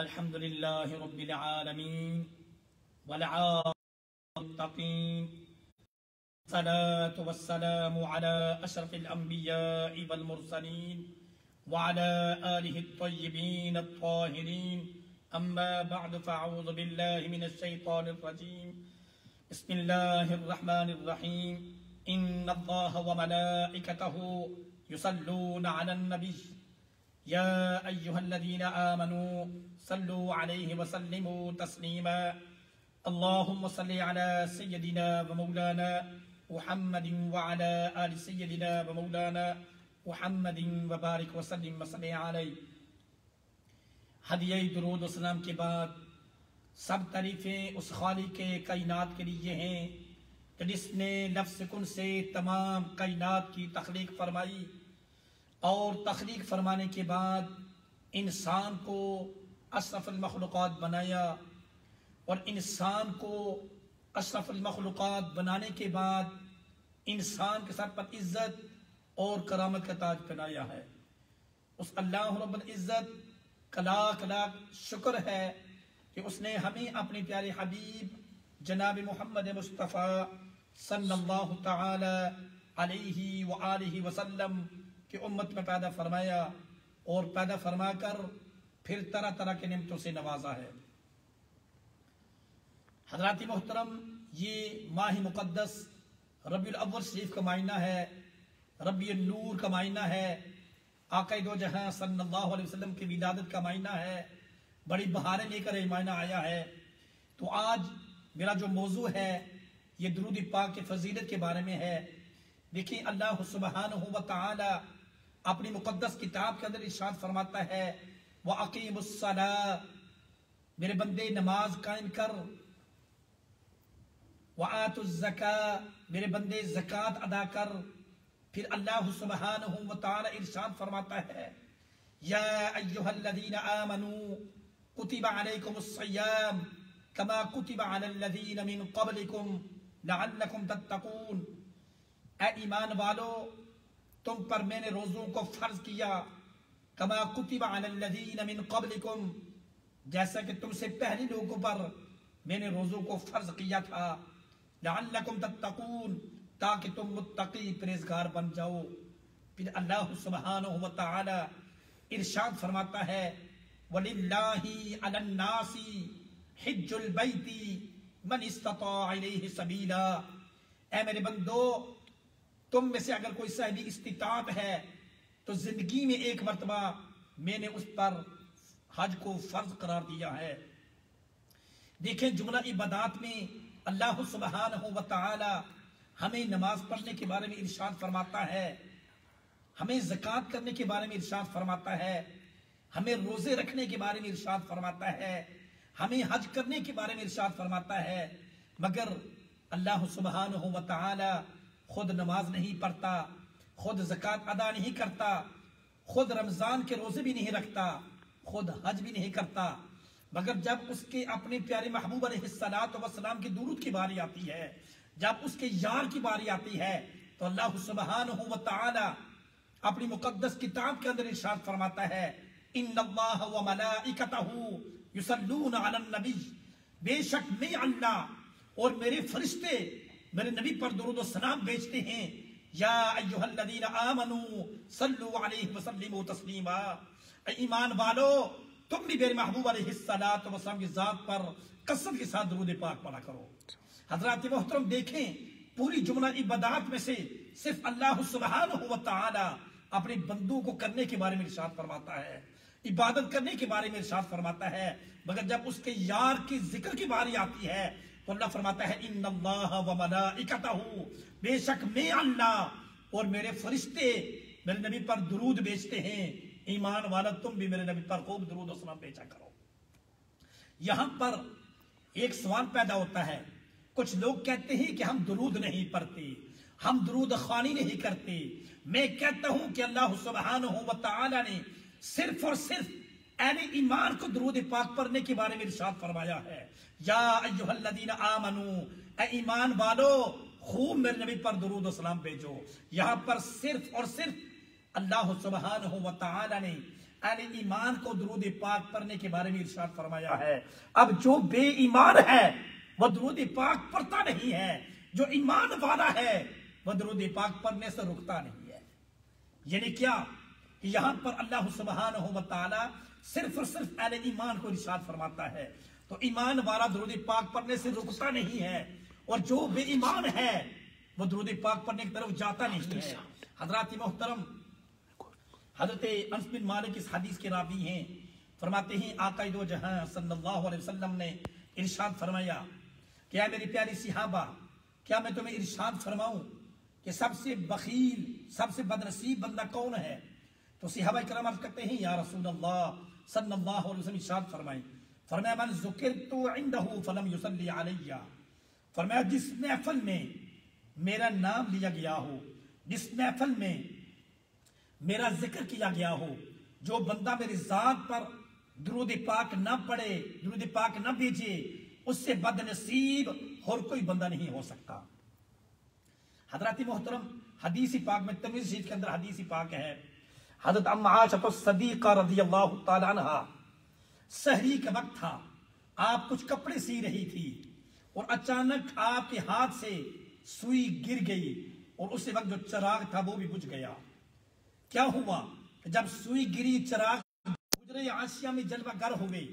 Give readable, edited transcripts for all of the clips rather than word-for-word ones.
अल्हम्दुलिल्लाहि रब्बिल आलमीन वल आक़िबतुल सलातु वस्सलामु अला अशरफिल अंबियाइ वल मुरसलीन व अला आलिहि अत्तय्यिबीन अत्ताहिरीन अम्मा बअद फ़अऊज़ु बिल्लाहि मिनश शैतानिर रजीम बिस्मिल्लाहिर रहमानिर रहीम इन्नल्लाहा व मलाइकतहु युसल्लूना अलन नबी या अय्युहल्लज़ीना आमनू सल्लू अलैहि व सल्लिमू तस्लीमा अल्लाहुम्मा सल्लि अला सय्यदिना व मौलाना मुहम्मदिन व अला आलि सय्यदिना व मौलाना मुहम्मदिन व बारिक व सल्लिम व सल्लि अलैहि। हदिया दुरूद व सलाम के बाद सब तारीफ़ें उस खालिक कायनात के लिए हैं कि जिसने लफ्ज़ कुन से तमाम कायनात की तख्लीक फरमाई और तख्लीक फरमाने के बाद इंसान को अशरफुल मखलूक़ात बनाया और इंसान को अशरफुल मखलूक़ात बनाने के बाद इंसान के साथ पर इज़्ज़त और करामत का ताज पहनाया है। उस अल्लाह रब्बुल इज़्ज़त का लाख लाख शुक्र है कि उसने हमें अपने प्यारे हबीब जनाब मोहम्मद मुस्तफ़ा सल्लल्लाहु तआला अलैहि व आलिहि वसल्लम की उम्मत में पैदा फरमाया और पैदा फरमाकर फिर तरह तरह के नेमतों से नवाजा है। हज़रात मोहतरम, ये माह मुक़द्दस रबीउल अव्वल शरीफ का महीना है, रबीउन नूर का महीना है, आक़ाए दो जहां सल्लल्लाहु अलैहि वसल्लम की विलादत का महीना है। बड़ी बहारें लेकर ये महीना आया है। तो आज मेरा जो मौजू है ये दुरूद पाक की फजीलत के बारे में है। देखिए, अल्लाह सुब्हानहू व तआला अपनी मुक़द्दस किताब के अंदर इरशाद फरमाता है, व अक़ीमुस्सलाह, मेरे बंदे नमाज कायम कर, व आतुज़्ज़काह, मेरे बंदे ज़कात अदा कर। फिर अल्लाह सुब्हानहू व तआला इरशाद फरमाता है, या अय्युहल्लज़ीना आमनू कुतिबा अलैकुमुस्सियाम कमा कुतिबा अलल्लज़ीना मिन क़ब्लिकुम लअल्लकुम तत्तक़ून। ऐ ईमान वालो, तुम पर मैंने रोज़ों को फर्ज किया, कमा कुतिबा अलल्लज़ीना मिन क़ब्लिकुम, जैसा कि तुमसे पहले लोगों पर मैंने रोज़ों को फर्ज किया था, लअल्लकुम तत्तक़ून, ताकि तुम मुत्तकी परहेज़गार बन जाओ। फिर अल्लाह सुब्हानहू व तआला इरशाद फरमाता है, वलिल्लाहि अलन्नासी हिज्जुल बैती मन इस्तता इलैहि सबीला। ऐ मेरे बंदो, तुम में से अगर कोई साहिब इस्तिताअत है तो जिंदगी में एक मर्तबा मैंने उस पर हज को फर्ज करार दिया है। देखें, जुमला इबादत में अल्लाह सुब्हानहू व तआला हमें नमाज पढ़ने के बारे में इरशाद फरमाता है, हमें ज़कात करने के बारे में इरशाद फरमाता है, हमें रोजे रखने के बारे में इरशाद फरमाता है, हमें हज करने के बारे में इरशाद फरमाता है। मगर अल्लाह सुब्हानहू व तआला खुद नमाज नहीं पढ़ता, खुद ज़कात अदा नहीं करता, खुद रमजान के रोजे भी नहीं रखता, खुद हज भी नहीं करता। मगर जब उसके अपने प्यारे महबूब अलैहिस्सलातु वस्सलाम की दुरूद की बारी आती है, जब उसके यार की बारी आती है, तो अल्लाह सुब्हानहू व तआला अपनी मुक़द्दस किताब के अंदर इरशाद फरमाता है, इन्नल्लाह व मलाइकतहु युसल्लूना अलन नबी, बेशक मैं अल्लाह और मेरे फरिश्ते मेरे नबी पर दुरूद व सलाम भेजते हैं। या अय्युहल्लज़ीना आमनू सल्लू अलैहि व सल्लिमू तस्लीमा। ईमान वालो, तुम भी मेरे महबूब अलैहिस्सलातु वस्सलाम की जात पर कसरत के साथ दुरूद पाक पढ़ा करो। हज़रात मोहतरम, देखें, पूरी जुमला इबादत में से सिर्फ अल्लाह सुब्हानहू व तआला अपने बंदों को करने के बारे में इरशाद फरमाता है, इबादत करने के बारे में इरशाद फरमाता है। मगर जब उसके यार की जिक्र की बारी आती है तो अल्लाह फरमाता है, इन्नल्लाह व मलाइकतहु, बेशक मैं अल्लाह और मेरे फरिश्ते मेरे नबी पर दुरूद भेजते हैं। ईमान वाला, तुम भी मेरे नबी पर खूब दुरूद और सलाम भेजा करो। यहां पर एक सवाल पैदा होता है, कुछ लोग कहते हैं कि हम दुरूद नहीं पढ़ते, हम दुरूद खानी नहीं करते। मैं कहता हूं कि अल्लाह सुब्हानहू व तआला ने सिर्फ और सिर्फ अहले ईमान को दुरूद पाक पढ़ने के बारे में इरशाद फरमाया है, या अय्युहल्लज़ीना आमनू, ऐ ईमान वालो, खूब मेरे नबी पर दुरूद और सलाम भेजो। यहां पर सिर्फ और सिर्फ अल्लाह सुब्हानहू व तआला ने अहले ईमान को दुरूद पाक पढ़ने के बारे में इरशाद फरमाया है। अब जो बेईमान है वह दुरूद पाक पढ़ता नहीं है, जो ईमान वाला है वह दुरूद पाक पढ़ने से रुकता नहीं है। यानी क्या कि यहां पर अल्लाह सुब्हानहू व तआला सिर्फ और सिर्फ अहले ईमान को इरशाद फरमाता है। तो ईमान वाला दुरूद पाक पढ़ने से रुकता नहीं है, और जो बेईमान है वो दुरूद पाक पढ़ने की तरफ जाता नहीं है। हजरात मोहतरम, हजरत अनस बिन मालिक इस हदीस के रावी हैं। फरमाते हैं आका दो जहां सल्लल्लाहु अलैहि वसल्लम ने इरशाद फरमाया, क्या मेरी प्यारी सिहाबा, क्या मैं तुम्हें इरशाद फरमाऊं कि सबसे बखील, सबसे बदनसीब बंदा कौन है? तो सिहाबा किराम अर्ज करते हैं, या रसूल अल्लाह सल्लल्लाहु अलैहि वसल्लम इरशाद फरमाए, फरमाया मन ज़ुकिरतु इंदहु फलम युसल्ली अलैया, फरमाया जिस महफिल में मेरा नाम लिया गया हो, जिस महफिल में मेरा जिक्र किया गया हो, जो बंदा मेरी जात पर दुरूद पाक ना पढ़े, दुरूद पाक ना भेजे, उससे बदनसीब और कोई बंदा नहीं हो सकता। हजरत मोहतरम, हदीस पाक में तमीज़ शरीफ के अंदर हदीस पाक है, हजरत अम्मा आयशा सदीक़ा रज़ियल्लाहु ताला अन्हा, सहरी का वक्त था, आप कुछ कपड़े सी रही थी और अचानक आपके हाथ से सुई गिर गई और उस वक्त जो चिराग था वो भी बुझ गया। क्या हुआ? जब सुई गिरी, चिराग गुजरे, आसिया में जलवा गर हो गई,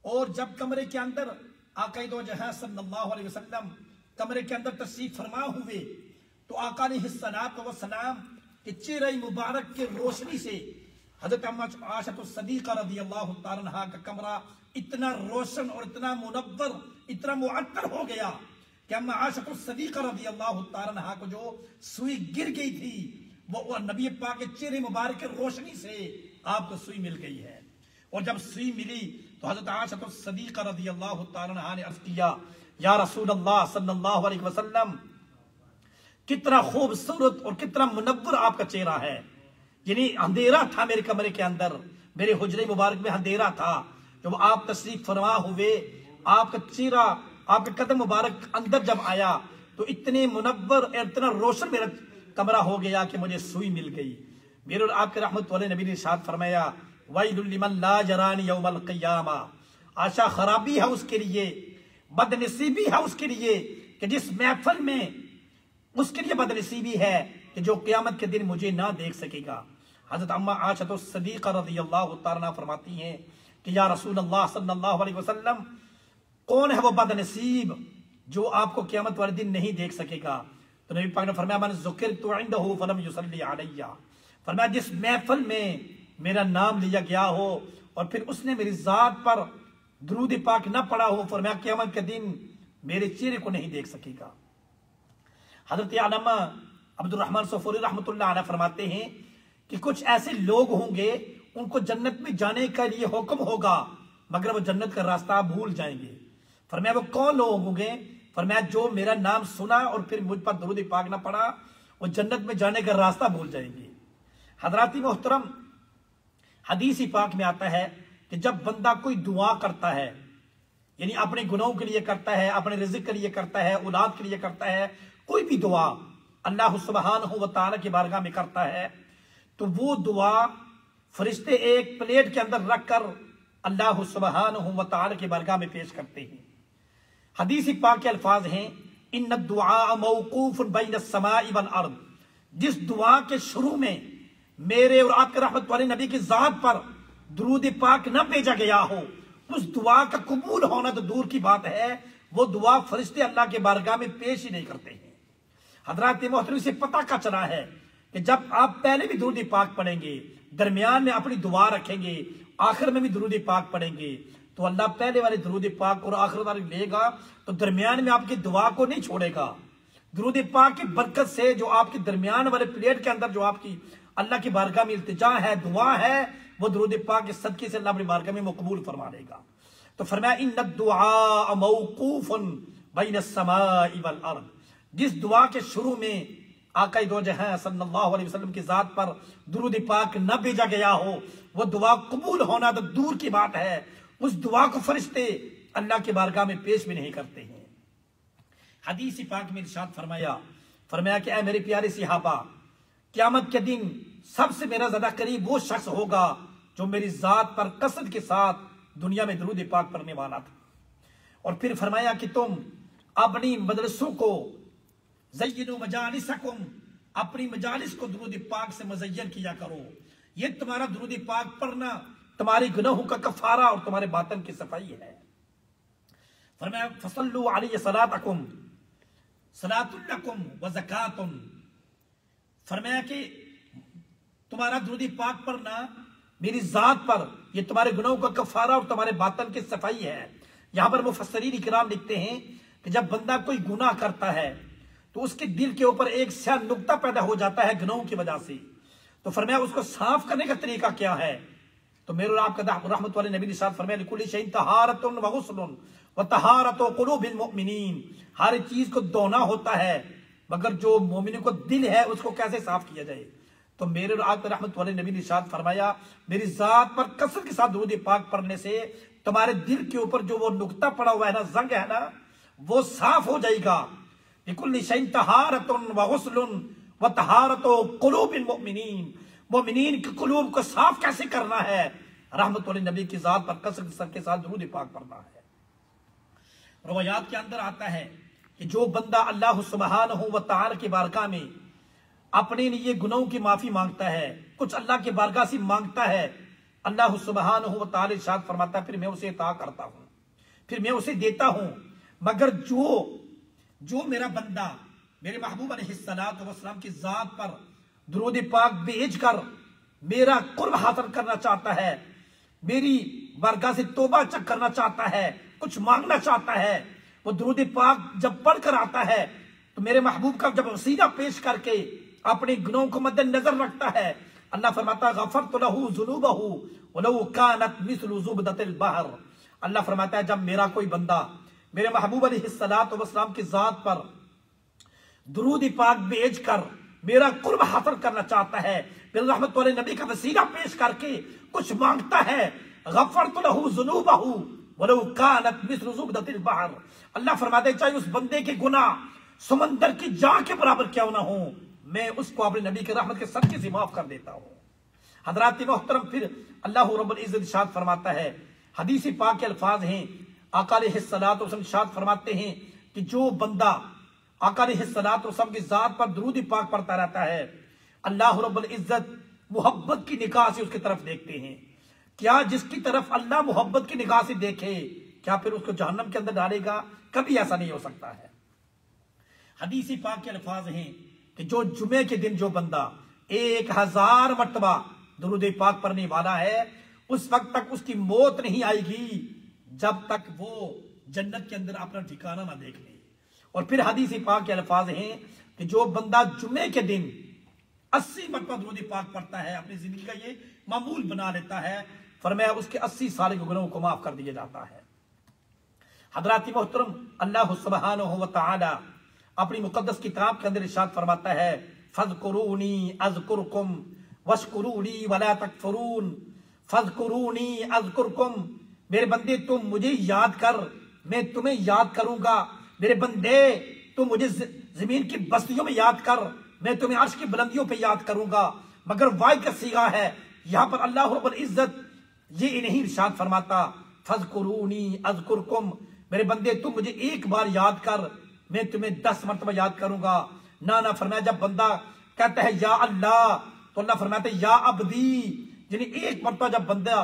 और जब कमरे के अंदर आका दो जहां सल्लल्लाहु अलैहि वसल्लम कमरे के अंदर तशरीफ फरमा हुए, तो आका ने हिस्सलात व सलाम के चेहरे मुबारक के रोशनी से हजरत अम्मा आयशा सदीक़ा रज़ियल्लाहु ताला अन्हा का कमरा इतना रोशन और इतना मुनव्वर, इतना मुअत्तर हो गया कि अम्मा आयशा सदीक़ा रज़ियल्लाहु ताला अन्हा को जो सुई गिर गई थी वो नबी पाक के चेहरे मुबारक के रोशनी से आपको सुई मिल गई है। और जब सुई मिली तो हजरत आयशा सदीक़ा रज़ियल्लाहु ताला अन्हा ने अर्ज किया, या रसूल अल्लाह सल्लल्लाहु अलैहि वसल्लम, कितना खूबसूरत और कितना मुनव्वर आपका चेहरा है। यानी अंधेरा था मेरे कमरे के अंदर, मेरे हुजरे मुबारक में अंधेरा था, जब आप तशरीफ फरमा हुए, आपका चेहरा, आपका कदम मुबारक अंदर जब आया तो इतने मुनव्वर और इतना रोशन मेरा कमरा हो गया कि मुझे सुई मिल गई। मेरे और आपके रहमत वाले नबी ने इरशाद फरमाया, वैलुल लिमन ला यरानी यौमल क़ियामा, आशा खराबी है उसके लिए, बदनसीबी है उसके लिए कि जिस महफिल में, उसके लिए बदनसीबी है कि जो क़यामत के दिन मुझे ना देख सकेगा। हजरत अम्मा आयशा सदीक़ा रज़ियल्लाहु ताला अन्हा फरमाती हैं कि या रसूल अल्लाह सल्लल्लाहु अलैहि वसल्लम, कौन है वो बदनसीब जो आपको क़यामत वाले दिन नहीं देख सकेगा? तो नबी पाक ने फरमाया मन ज़ुकिरतु इंदहु फलम युसल्ली अलैया, फरमाया जिस महफिल में मेरा नाम लिया गया हो और फिर उसने मेरी जात पर दुरूद पाक न पढ़ा हो, फरमाया क़यामत के दिन मेरे चेहरे को नहीं देख सकेगा। हजरत अल्लामा अब्दुल रहमान सफूरी रहमतुल्लाह अलैह फरमाते हैं कि कुछ ऐसे लोग होंगे उनको जन्नत में जाने के लिए हुक्म होगा मगर वो जन्नत का रास्ता भूल जाएंगे। फरमाया वो कौन लोग होंगे? फरमाया जो मेरा नाम सुना और फिर मुझ पर दुरूद पाक ना पढ़ा, वो जन्नत में जाने का रास्ता भूल जाएंगे। हजराती मोहतरम, हदीस पाक में आता है कि जब बंदा कोई दुआ करता है, यानी अपने गुनाहों के लिए करता है, अपने रिज़्क़ के लिए करता है, औलाद के लिए करता है, कोई भी दुआ अल्लाह सुब्हानहू व तआला की बारगाह में करता है, तो वो दुआ फरिश्ते एक प्लेट के अंदर रखकर अल्लाह सुब्हानहू व तआला की बारगाह में पेश करते हैं। हदीस पाक के अल्फाज हैं, इन्न दुआ मौकूफुन बैन अस्समाई वल अर्द, जिस दुआ के शुरू में मेरे और आपके रहमत वाले नबी की जात पर दुरूद पाक न भेजा गया हो, उस दुआ का कबूल होना तो दूर की बात है, वो दुआ फरिश्ते अल्लाह के बारगाह में पेश ही नहीं करते हैं। हजरात मोहतरम, से पता का चला है कि जब आप पहले भी दुरूद पाक पढ़ेंगे, दरमियान में अपनी दुआ रखेंगे, आखिर में भी दुरूद पाक पढ़ेंगे, तो अल्लाह पहले वाले दुरूद पाक और आखिर वाले लेगा तो दरमियान में आपकी दुआ को नहीं छोड़ेगा। दुरूद पाक की बरकत से जो आपके दरमियान वाले प्लेट के अंदर जो आपकी अल्लाह की बारगाह में इल्तिजा है, दुआ है, वो दुरूद पाक के सदके से अल्लाह अपनी बारगाह में मकबूल फरमा लेगा। तो फरमाया इन्न दुआ मौकूफुन बैन अस्समाई वल अर्द, जिस दुआ के शुरू में आका दो जहां सल्लल्लाहु अलैहि वसल्लम की जात पर दुरूद पाक न भेजा गया हो, वो दुआ कबूल होना तो दूर की बात है, उस दुआ को फरिश्ते अल्लाह की बारगाह में पेश भी नहीं करते हैं। हदीस पाक में इरशाद फरमाया कि ऐ मेरे प्यारे सहाबा, क़यामत के दिन सबसे मेरा ज्यादा करीब वो शख्स होगा जो मेरी जात पर कसरत के साथ दुनिया में दुरूद पाक पढ़ने वाला था। और फिर फरमाया कि तुम अपनी मदरसों को ज़य्यिनु मजालिसकुम, अपनी मजालिस को दुरूद पाक से मुज़य्यन किया करो। ये तुम्हारा दुरूद पाक पढ़ना तुम्हारे गुनाहों का कफारा और तुम्हारे बातन की सफाई है। फरमाया फसल्लु अलैहि सलातकुम सलातुन लकुम व ज़कातुन, फरमाया कि तुम्हारा दुरूद पाक पढ़ना मेरी जात पर ये तुम्हारे गुनाहों का कफारा और तुम्हारे बातन की सफाई है। यहां पर मुफस्सिरीन इकराम लिखते हैं कि जब बंदा कोई गुनाह करता है तो उसके दिल के ऊपर एक स्याह नुक्ता पैदा हो जाता है गुनाहों की वजह से। तो फरमाया उसको साफ करने का तरीका क्या है? तो मेरे और आपका रहमत वाले नबी ने इरशाद फरमाया लिकुल्लि शैइन तहारतुन व गुस्लुन व तहारतु कुलूबिल मुमिनीन, हर चीज को धोना होता है मगर जो मोमिनों को दिल है उसको कैसे साफ किया जाए। तो मेरे और आपका रहमत वाले नबी ने इरशाद फरमाया मेरी जात पर कसरत के साथ दुरूद पाक पढ़ने से तुम्हारे दिल के ऊपर जो वो नुक्ता पड़ा हुआ है ना, जंग है ना, वो साफ हो जाएगा। लिकुल्लि शैइन तहारतुन व गुस्लुन व तहारतु कुलूबिल मुमिनीन, मोमिनीन के कुलूब को साफ कैसे करना है? रहमत वाले नबी की जात पर कसरत के साथ दुरूद पाक पढ़ना है। रवायात के अंदर आता है कि जो बंदा अल्लाह सुब्हानहू व तआला की बारगाह में अपने लिए गुनाहों की माफी मांगता है, कुछ अल्लाह की बारगाह से मांगता है, अल्लाह सुब्हानहू व तआला इरशाद फरमाता है फिर मैं उसे अता करता हूं, फिर मैं उसे देता हूं। मगर जो मेरा बंदा मेरे महबूब अलैहिस्सलातु वस्सलाम की जात पर दुरूद पाक भेज कर मेरा कुर्ब हासिल करना चाहता है, मेरी बारगाह से तौबा करना चाहता है, कुछ मांगना चाहता है, वो दुरूद पाक जब पढ़कर आता है तो मेरे महबूब का जब वसीला पेश करके अपने गुनाहों को मद्देनजर रखता है, अल्लाह फरमाता गफरतु लहू ज़ुनूबहू वलौ कानत मिस्लु ज़ुबदतिल बहर। अल्लाह फरमाता है जब मेरा कोई बंदा मेरे महबूब अलैहिस्सलातु वस्सलाम की जात पर दुरूद पाक भेज कर मेरा कुर्ब हासिल करना चाहता है, मेरे रहमत वाले नबी का वसीला पेश करके कुछ मांगता है, गफरतु लहू ज़ुनूबहू वलौ कानत मिस्लु ज़ुबदतिल बहर। अल्लाह फरमाते चाहे उस बंदे के गुनाह समंदर की जान के बराबर क्यों ना हो, मैं उसको अपने नबी के रहमत के सदके से माफ कर देता हूं। हजरात मोहतरम, फिर अल्लाह रब्बुल इज्जत इरशाद फरमाता है, हदीस पाक के अल्फाज हैं, आका अलैहिस्सलातु वस्सलाम इरशाद फरमाते हैं कि जो बंदा आका अलैहिस्सलातु वस्सलाम की जात पर दुरूद पाक पढ़ता रहता है, अल्लाह रब्बुल इज्जत मोहब्बत की निगाह से उसकी तरफ देखते हैं। क्या जिसकी तरफ अल्लाह मोहब्बत की निगाह से देखे क्या फिर उसको जहन्नम के अंदर डालेगा? कभी ऐसा नहीं हो सकता है। हदीस पाक के अल्फाज हैं कि जो जुमे के दिन जो बंदा 1000 मरतबा दुरूद पाक पढ़ने वाला है, उस वक्त तक उसकी मौत नहीं आएगी जब तक वो जन्नत के अंदर अपना ठिकाना ना देख ले। और फिर हदीस पाक के अल्फाज हैं कि जो बंदा जुमे के दिन 80 मरतबा दुरूद पाक पढ़ता है, अपनी जिंदगी का ये मामूल बना लेता है, फरमाया उसके 80 साल के गुनाहों को माफ कर दिया जाता है। हजरात मोहतरम, अल्लाह सुब्हानहू व तआला अपनी मुकद्दस किताब के अंदर इरशाद फरमाता है, फज़कुरूनी अज़कुरकुम वश्कुरूनी वला तकफुरून, फज़कुरूनी अज़कुरकुम, मेरे बंदे तुम मुझे याद कर, मैं तुम्हें याद करूंगा। मेरे बंदे तुम मुझे जमीन की बस्तियों में याद कर, मैं तुम्हें अर्श की बुलंदियों पे याद करूंगा। मगर वाई का सीगा है, यहां पर अल्लाह रब्बुल इज्जत ये इन्हीं इरशाद फरमाता, फज़कुरूनी अज़कुरकुम, मेरे बंदे तुम मुझे एक बार याद कर, मैं तुम्हें 10 मरतबा याद करूंगा। ना फरमाया जब बंदा कहता है या अल्लाह, तो अल्लाह फरमाते या अब्दी, यानी एक मरतबा जब बंदा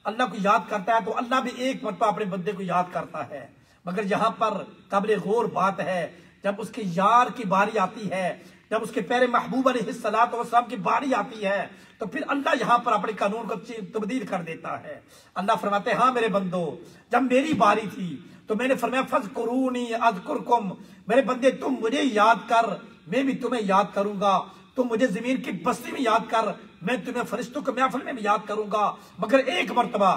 अल्लाह को याद करता है तो अल्लाह भी एक मरतबा अपने बंदे को याद करता है। मगर यहाँ पर काबिल गौर बात है, जब उसके यार की बारी आती है, जब उसके प्यारे महबूब अलैहिस्सलातु वस्सलाम की बारी आती है, तो फिर अल्लाह यहाँ पर अपने कानून को तब्दील कर देता है। अल्लाह फरमाते हाँ मेरे बंदो, जब मेरी बारी थी तो मैंने फरमाया फज़कुरूनी अज़कुरकुम, मेरे बंदे तुम मुझे याद कर, मैं भी तुम्हें याद करूंगा। तुम मुझे जमीन की बस्ती में याद कर, मैं तुम्हें फरिश्तों के महफिल में भी याद करूंगा। मगर एक मरतबा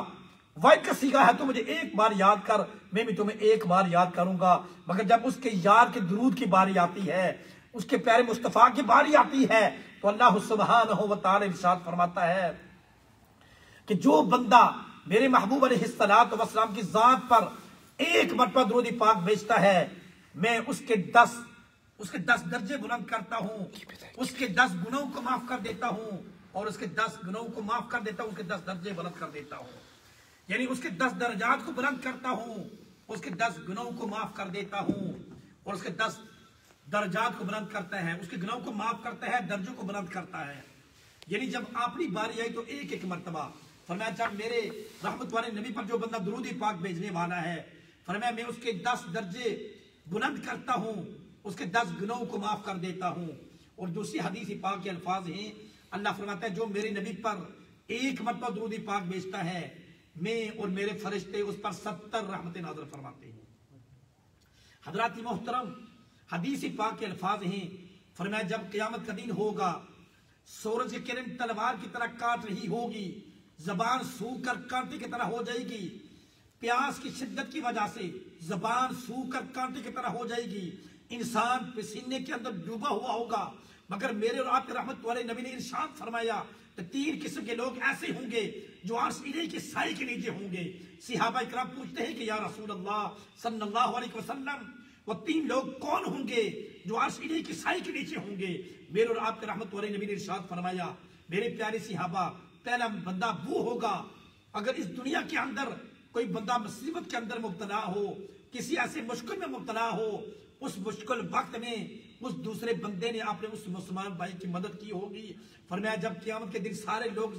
वाइट का सीगा है, तो मुझे एक बार याद कर, मैं भी तुम्हें एक बार याद करूंगा। मगर जब उसके यार के दुरूद की बारी आती है, उसके प्यारे मुस्तफा की बारी आती है, तो अल्लाह सुब्हानहू व तआला इरशाद फरमाता है कि जो बंदा मेरे महबूब अलैहिस्सलातु वस्सलाम की जात पर एक मरतबा दुरूद पाक भेजता है, मैं उसके 10 दर्जे बुलंद करता हूं, उसके 10 गुनाहों को माफ कर देता हूं और उसके 10 गुनाहों को माफ कर देता हूं, उसके 10 दर्जे बुलंद कर देता हूं। यानी उसके 10 दर्जात को बुलंद करता हूं, उसके 10 गुनाहों को माफ कर देता हूं और उसके 10 दर्जात को बुलंद करता है, उसके गुनाहों को माफ करता है, दर्जों को बुलंद करता है। यानी जब अपनी बारी आई तो एक एक मर्तबा फरमाया, जब मेरे रहमत वाले नबी पर जो बंदा दुरूद पाक भेजने वाला है, फरमाया मैं उसके 10 दर्जे बुलंद करता हूं, उसके 10 गुनाहों को माफ कर देता हूं। और दूसरी हदीस पाक के अल्फाज हैं, अल्लाह फरमाता है जो मेरे नबी पर एक मर्तबा दुरूद पाक भेजता है, मैं और मेरे फरिश्ते उस पर 70 रहमतें नाज़िल फरमाते हैं। हज़रात मोहतरम, हदीस पाक के अल्फाज हैं, फरमाया जब क़यामत का दिन होगा, सूरज की किरण तलवार की तरह काट रही होगी, जबान सूख कर कांटे की तरह हो जाएगी, प्यास की शिद्दत की वजह से जबान सूख कर कांटे की तरह हो जाएगी, इंसान पसीने के अंदर डूबा हुआ होगा। मगर मेरे और आपके रहमत वाले नबी ने इरशाद फरमाया कि 3 किस्म के लोग ऐसे होंगे जो अर्श इलाही के साए के नीचे होंगे। सहाबा इकराम पूछते हैं कि या रसूल अल्लाह सल्लल्लाहु अलैहि वसल्लम, वो 3 लोग कौन होंगे जो अर्श इलाही के साए के नीचे होंगे? मेरे और आपके रहमत वाले नबी ने इरशाद फरमाया, मेरे प्यारे सहाबा, पहला बंदा वो होगा, अगर इस दुनिया के अंदर कोई बंदा मुसीबत के अंदर मुब्तला हो, किसी ऐसे मुश्किल में मुब्तला हो, उस मुश्किल वक्त में उस दूसरे बंदे ने अपने उस मुसलमान भाई की मदद की होगी। फरमाया जब क़यामत के दिन सारे लोग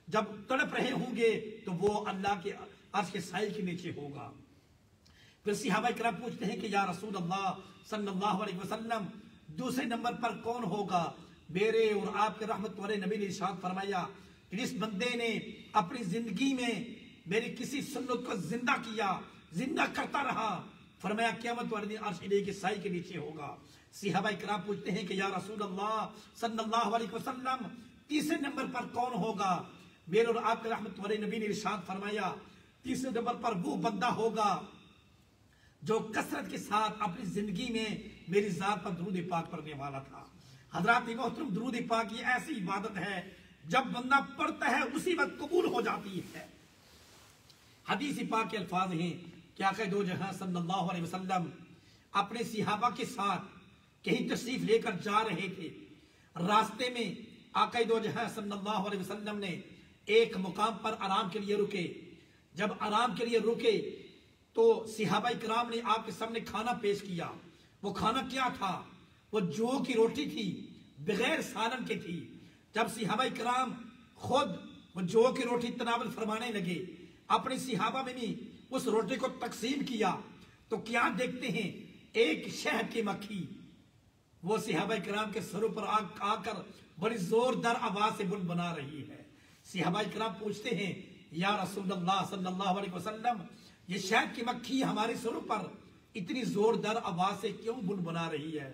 जब तड़प रहे होंगे तो वो अल्लाह के अर्श के साए के नीचे होगा। फिर सहाबा किराम पूछते हैं कि या रसूल अल्लाह सल्लल्लाहु अलैहि वसल्लम, दूसरे नंबर पर कौन होगा? मेरे और आपके रहमत वाले नबी ने इरशाद फरमाया कि जिस बंदे ने अपनी जिंदगी में मेरी किसी सुन्नत को जिंदा किया, जिंदा करता रहा, फरमाया क़यामत वाले दिन अर्श इलाही के साए के नीचे होगा। सहाबा किराम पूछते हैं कि या रसूल अल्लाह सल्लल्लाहु अलैहि वसल्लम, तीसरे नंबर पर कौन होगा? मेरे और आपके रहमत वाले नबी ने इरशाद फरमाया तीसरे नंबर पर वो बंदा होगा जो कसरत के साथ अपनी जिंदगी में मेरी जात पर दुरूद पाक पढ़ने वाला था। हजरात मोहतरम, दुरूद पाक ये ऐसी इबादत है जब बंदा पढ़ता है उसी वक्त कबूल हो जाती है। हदीस पाक के अल्फाज हैं कि आका दो जहां सल्लल्लाहु अलैहि वसल्लम अपने सहाबा के साथ कहीं तशरीफ लेकर जा रहे थे। रास्ते में आका दो जहां सल्लल्लाहु अलैहि वसल्लम ने एक मुकाम पर आराम के लिए रुके। जब आराम के लिए रुके तो सहाबा इकराम ने आपके सामने खाना पेश किया। वो खाना क्या था? वो जौ की रोटी थी, बगैर सालन के थी। जब सहाबा इकराम खुद वो जौ की रोटी तनावल फरमाने लगे, अपने सहाबा में भी उस रोटी को तकसीम किया, तो क्या देखते हैं, एक शहद की मक्खी वो सहाबा इकराम के सरों पर आकर बड़ी जोरदार आवाज से बुन बना रही है। सहाबा इकराम पूछते हैं या रसूल अल्लाह सल्लल्लाहु अलैहि वसल्लम, ये शहद की मक्खी हमारे सरों पर इतनी जोरदार आवाज से क्यों बुन बना रही है?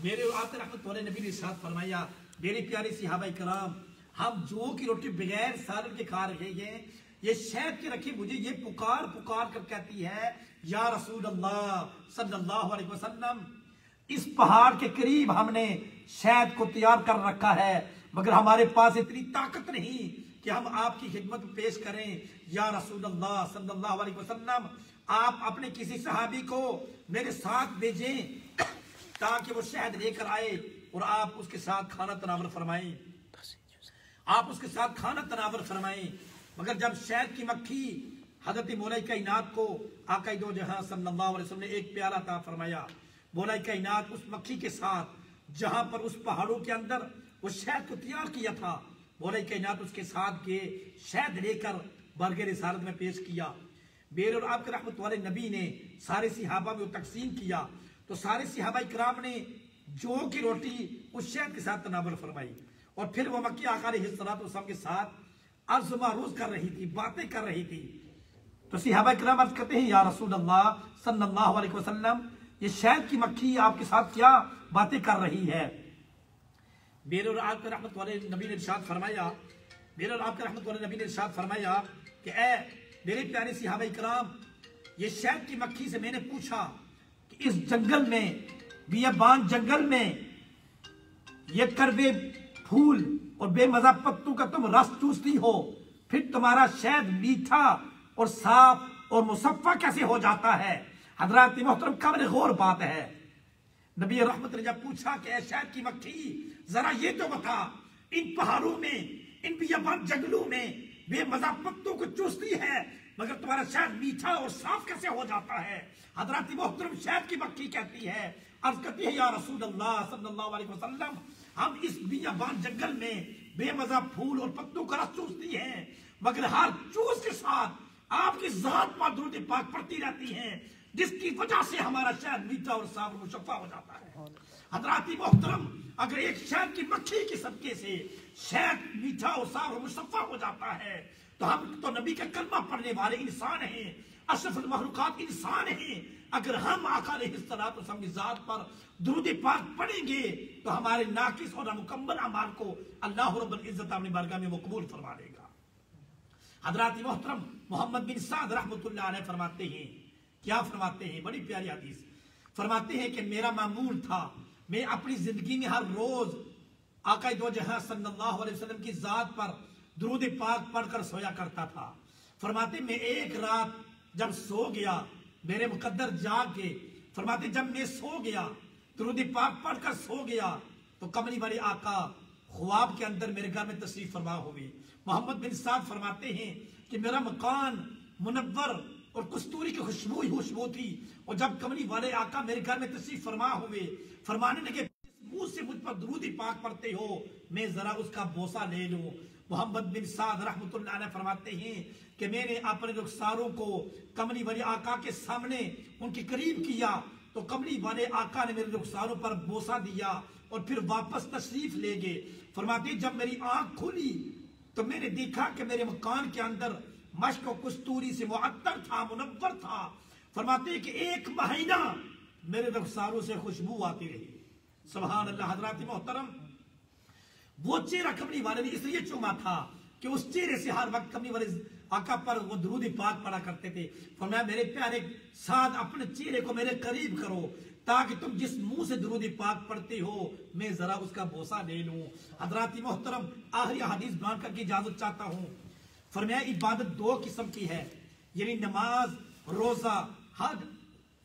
मेरे आपके रहमत वाले नबी ने इरशाद फरमाया, मेरे प्यारे सहाबा इकराम, हम जौ की रोटी बगैर सालन के खा रहे हैं, ये शहद के रखी मुझे ये पुकार पुकार कर कहती है या रसूल अल्लाह सल्लल्लाहु अलैहि वसल्लम, इस पहाड़ के करीब हमने शहद को तैयार कर रखा है, मगर हमारे पास इतनी ताकत नहीं कि हम आपकी खिदमत पेश करें। या रसूल अल्लाह सल्लल्लाहु अलैहि वसल्लम, आप अपने किसी सहाबी को मेरे साथ भेजें ताकि वो शहद लेकर आए और आप उसके साथ खाना तनावल फरमाएं, आप उसके साथ खाना तनावल फरमाएं। मगर जब शहद की मक्खी हजरत मौलाई कायनात को आका दो जहां सल्लल्लाहु अलैहि वसल्लम ने एक प्याला अता फरमाया, मौलाई कायनात उस मक्खी के साथ जहां पर उस पहाड़ों के अंदर वो शहद को तैयार किया था, मौलाई कायनात उसके साथ के शहद लेकर बरगे रिसालत में पेश किया। मेरे और आपके रहमत वाले नबी ने सारे सहाबा में तकसीम किया, तो सारे सहाबा इकराम ने जौ की रोटी उस शहद के साथ तनावल फरमाई और फिर वो मक्की आका अलैहिस्सलाम के साथ अर्ज़ मारूज़ कर रही थी, बातें कर रही थी। तो सहाबा इकराम अर्ज़ करते हैं या रसूल अल्लाह सल्लल्लाहु अलैहि वसल्लम, ये शहद की मक्खी आपके साथ क्या बातें कर रही है? मेरे और आपके रहमत वाले नबी ने इरशाद फरमाया, मेरे और आपके रहमत वाले नबी ने इरशाद फरमाया कि ए मेरे प्यारे सहाबा इकराम, ये शहद की मक्खी से मैंने पूछा कि इस जंगल में, बियाबान जंगल में, ये कड़वे फूल और बेमजा पत्तों का तुम रस चूसती हो, फिर तुम्हारा शहद मीठा और साफ और मुसफ्फा कैसे हो जाता है? हजरात मोहतरम, काबिल गौर बात है। नबी रहमत ने जब पूछा कि शहद की मक्खी, जरा ये तो बता इन पहाड़ों में, इन बियाबान जंगलों में बेमजा पत्तों को चूसती है, मगर तुम्हारा शहद मीठा और साफ कैसे हो जाता है? हजरत मोहतरम शहद की मक्खी कहती है, अर्ज करती है, या रसूल अल्लाह सल्लल्लाहु अलैहि वसल्लम, हम इस बियाबान जंगल में बेमजा फूल और पत्तों का रस चूसती हैं, मगर हर चूस के साथ आपकी जात पर दुरूद पाक पड़ती रहती हैं, जिसकी वजह से हमारा शहद मीठा और साफ मुशफ़्फ़ा हो जाता है। हजरत मोहतरम, अगर एक शहद की मक्खी के सदके से शहद मीठा और साफ और मुशफ़्फ़ा हो जाता है, तो हम तो नबी का कलमा पढ़ने वाले इंसान हैं, अशरफुल मखलूकात इंसान हैं। अगर हम आका अलैहिस्सलातु की जात पर दुरूद पाक पढ़ेंगे तो हमारे नाकिस और मुकम्मल अमाल को अल्लाह रब्बुल इज्जत अपनी बारगाह में मकबूल फरमा लेगा। हजरत मोहतरम मोहम्मद बिन साद रहमतुल्लाह अलैह फरमाते हैं, क्या फरमाते हैं, बड़ी प्यारी हदीस फरमाते हैं कि मेरा मामूल था, मैं अपनी जिंदगी में हर रोज आका दो जहां सल्लल्लाहु अलैहि वसल्लम की जात पर दुरूद पाक पढ़कर सोया करता था। फरमाते मैं एक रात जब सो गया, मेरे मुकद्दर जाग के, फरमाते जब मैं सो गया, दुरूद पाक पढ़कर सो गया, तो कमली वाले आका ख्वाब के अंदर मेरे घर में तशरीफ फरमा हुए। मोहम्मद बिन साद फरमाते हैं कि मेरा मकान मुनव्वर और कस्तूरी की खुशबू ही खुशबू थी, और जब कमली वाले आका मेरे घर में तशरीफ फरमा हुए, फरमाने लगे मुंह से मुझ पर दुरूद पाक पढ़ते हो, मैं जरा उसका बोसा ले लूं। मोहम्मद बिन साद रहमतुल्लाह अलैह फरमाते हैं कि मैंने अपने रुखसारों को कमली वाले आका के सामने उनके करीब किया, तो कमली वाले आका ने मेरे रुखसारों पर बोसा दिया और फिर वापस तशरीफ ले गए। फरमाते जब मेरी आंख खुली तो मैंने देखा कि मेरे मकान के अंदर मश्क और कस्तूरी से मुअत्तर था, मुनव्वर था। फरमाते कि एक महीना मेरे रुखसारों से खुशबू आती रही। सुभान अल्लाह। हजरत मोहतरम, वो चेहरा कमली वाले ने इसलिए चूमा था कि उस चेहरे से हर वक्त कमली वाले आका पर वो दुरूद पाक पढ़ा करते थे। फरमाया मेरे प्यारे साथ अपने चेहरे को मेरे करीब करो, ताकि तुम जिस मुंह से दुरूद पाक पढ़ते हो मैं जरा उसका बोसा ले लूं। हजरत मोहतरम, आखिरी हदीस बयान करके इजाजत चाहता हूं। फरमाया इबादत दो किस्म की है, यानी नमाज, रोजा, हज,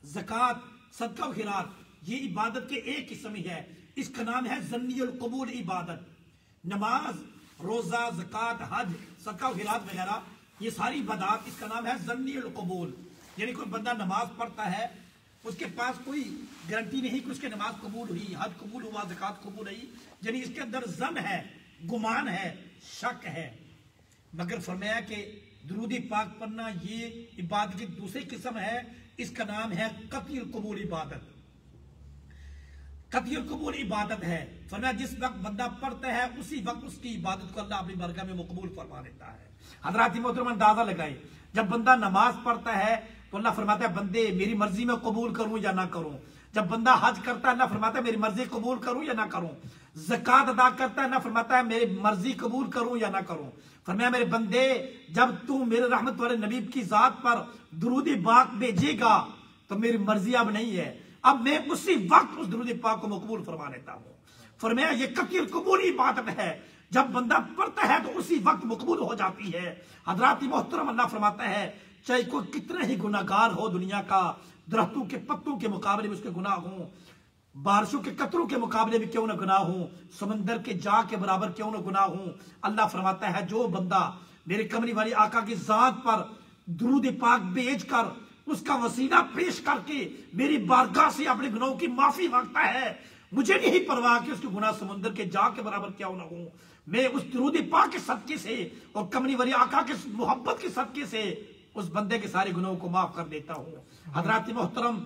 ज़कात, सदका खिरात, ये इबादत के एक किस्म ही है। इसका नाम है ज़न्नियुल कबूल इबादत। नमाज, रोजा, ज़कात, हज, सदका खिरात वगैरह ये सारी इबादत, इसका नाम है ज़न्नियुल कबूल। यानी कोई बंदा नमाज पढ़ता है, उसके पास कोई गारंटी नहीं कि उसकी नमाज कबूल हुई, हज कबूल हुआ, ज़कात कबूल हुई, यानी इसके अंदर जन है, गुमान है, शक है। मगर फरमाया कि दुरूद पाक पढ़ना ये इबादत की दूसरी किस्म है, इसका नाम है कतईउल कबूल इबादत। कतईउल कबूल इबादत है। फरमाया जिस वक्त बंदा पढ़ता है उसी वक्त उसकी इबादत को अल्लाह अपनी बरगाह में मकबूल फरमा लेता है। हजरत मोहतरम, अंदाजा लगाए, जब बंदा नमाज पढ़ता है तो अल्लाह फरमाता है बंदे मेरी मर्जी में कबूल करूं या ना करूं। जब बंदा हज करता है अल्लाह फरमाता है मेरी मर्जी कबूल करूं या ना करूं। ज़कात अदा करता है अल्लाह फरमाता है मेरी मर्जी कबूल करूं या ना करूं। फरमाया मेरे बंदे जब तू मेरे रहमत वाले नबी की जात पर दुरूद पाक भेजेगा तो मेरी मर्जी अब नहीं है, अब मैं उसी वक्त उस दुरूद पाक को मकबूल फरमा लेता हूं। फरमाया ये कतईउल कबूल इबादत है, जब बंदा पढ़ता है तो उसी वक्त मकबूल हो जाती है। हजरत मोहतरम, अल्लाह फरमाता है चाहे कोई कितना ही गुनाहगार हो दुनिया का, दरख्तों के पत्तों के मुकाबले में उसके गुनाह हो, बारिशों के कतरों के मुकाबले में क्यों न गुनाह हो, समंदर के जा के बराबर क्यों न गुनाह हो, अल्लाह फरमाता है जो बंदा मेरे कमली वाली आका की जात पर दुरूद पाक भेज कर उसका वसीला पेश करके मेरी बारगाह से अपने गुनाहों की माफी मांगता है, मुझे नहीं परवाह कि उसके गुनाह समंदर के जा के बराबर क्यों न हो, मैं उस दुरूद पाक के सदके से और कमली वाली आका के मोहब्बत के सदके से उस बंदे के सारे गुनाहों को माफ कर देता हूँ। हजरत मोहतरम,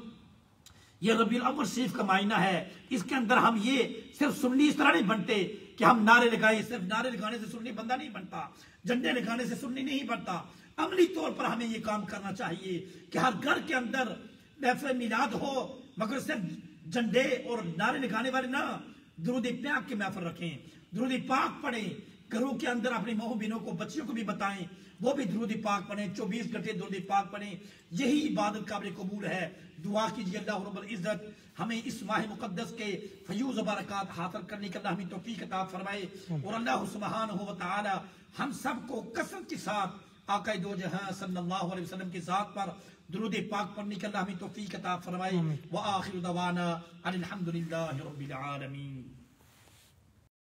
ये रबीउल अव्वल शरीफ का मायना है, इसके अंदर हम ये सिर्फ सुन्नी इस तरह नहीं बनते कि हम नारे लगाए, सिर्फ नारे लगाने से सुन्नी बंदा नहीं बनता, झंडे लगाने से सुन्नी नहीं बनता। अमली तौर पर हमें ये काम करना चाहिए कि हर घर के अंदर महफिल मिलाद हो, मगर सिर्फ झंडे और नारे लगाने वाले ना, दुरूद पाक की महफिल रखें, दुरूद पाक पढ़ें, घरों के अंदर अपनी मोह बिनों को, बच्चियों को भी बताएं वो भी दुरूद पाक पढ़ें, 24 घंटे दुरूद पाक पढ़ें। यही इबादत काबिल कबूल है। दुआ कीजिए अल्लाह रब्बुल इज्जत हमें इस माह मुकद्दस के फयूज व बरक़ात हासिल करने का अल्लाह हमें तौफीक अता फरमाए, और अल्लाह सुब्हानहू व तआला हम सबको कसरत के साथ आका दो जहां सल्लल्लाहु अलैहि वसल्लम की जात पर दुरूद पाक पढ़ने का अल्लाह हमें तौफीक अता फरमाए। व आखिर दवाना अनिल हम्दुलिल्लाहि रब्बिल आलमीन।